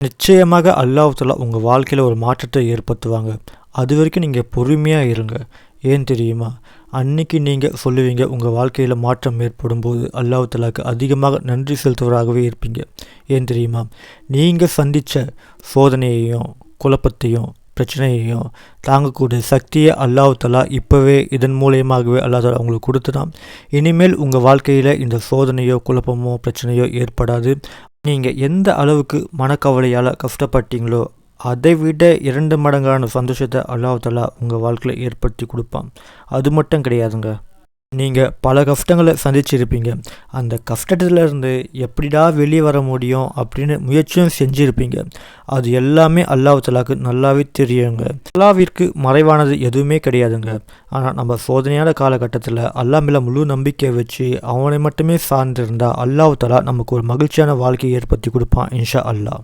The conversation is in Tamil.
நிச்சயமாக அல்லாஹ் தஆலா உங்கள் வாழ்க்கையில் ஒரு மாற்றத்தை ஏற்படுத்துவாங்க. அது வரைக்கும் நீங்கள் பொறுமையாக இருங்க. ஏன் தெரியுமா? அன்னைக்கு நீங்கள் சொல்லுவீங்க உங்கள் வாழ்க்கையில் மாற்றம் ஏற்படும் போது அல்லாஹ் தஆலாக்கு அதிகமாக நன்றி செலுத்துவராகவே இருப்பீங்க. ஏன் தெரியுமா? நீங்கள் சந்தித்த சோதனையையும் குழப்பத்தையும் பிரச்சனையையும் தாங்கக்கூடிய சக்தியை அல்லாஹ் தஆலா இப்போவே இதன் மூலியமாகவே அல்லாஹ் தஆலா உங்களுக்கு கொடுத்துட்டான். இனிமேல் உங்கள் வாழ்க்கையில் இந்த சோதனையோ குழப்பமோ பிரச்சனையோ ஏற்படாது. நீங்கள் எந்த அளவுக்கு மனக்கவலையால் கஷ்டப்பட்டீங்களோ அதை விட 2 மடங்கான சந்தோஷத்தை அல்லாஹ் தஆலா உங்கள் வாழ்க்கையில் ஏற்படுத்தி கொடுப்பான். அது மட்டும் கிடையாதுங்க, நீங்கள் பல கஷ்டங்களை சந்திச்சிருப்பீங்க. அந்த கஷ்டத்திலேருந்து எப்படிடா வெளியே வர முடியும் அப்படின்னு முயற்சியும் செஞ்சுருப்பீங்க. அது எல்லாமே அல்லாஹ் தஆலாக்கு நல்லாவே தெரியுங்க. அல்லாஹ்விற்கு மறைவானது எதுவுமே கிடையாதுங்க. ஆனால் நம்ம சோதனையான காலகட்டத்தில் அல்லாஹ் மேலே முழு நம்பிக்கை வச்சு அவனை மட்டுமே சார்ந்திருந்தால் அல்லாஹ் தஆலா நமக்கு ஒரு மகிழ்ச்சியான வாழ்க்கையை ஏற்படுத்தி கொடுப்பான் இன்ஷா அல்லாஹ்.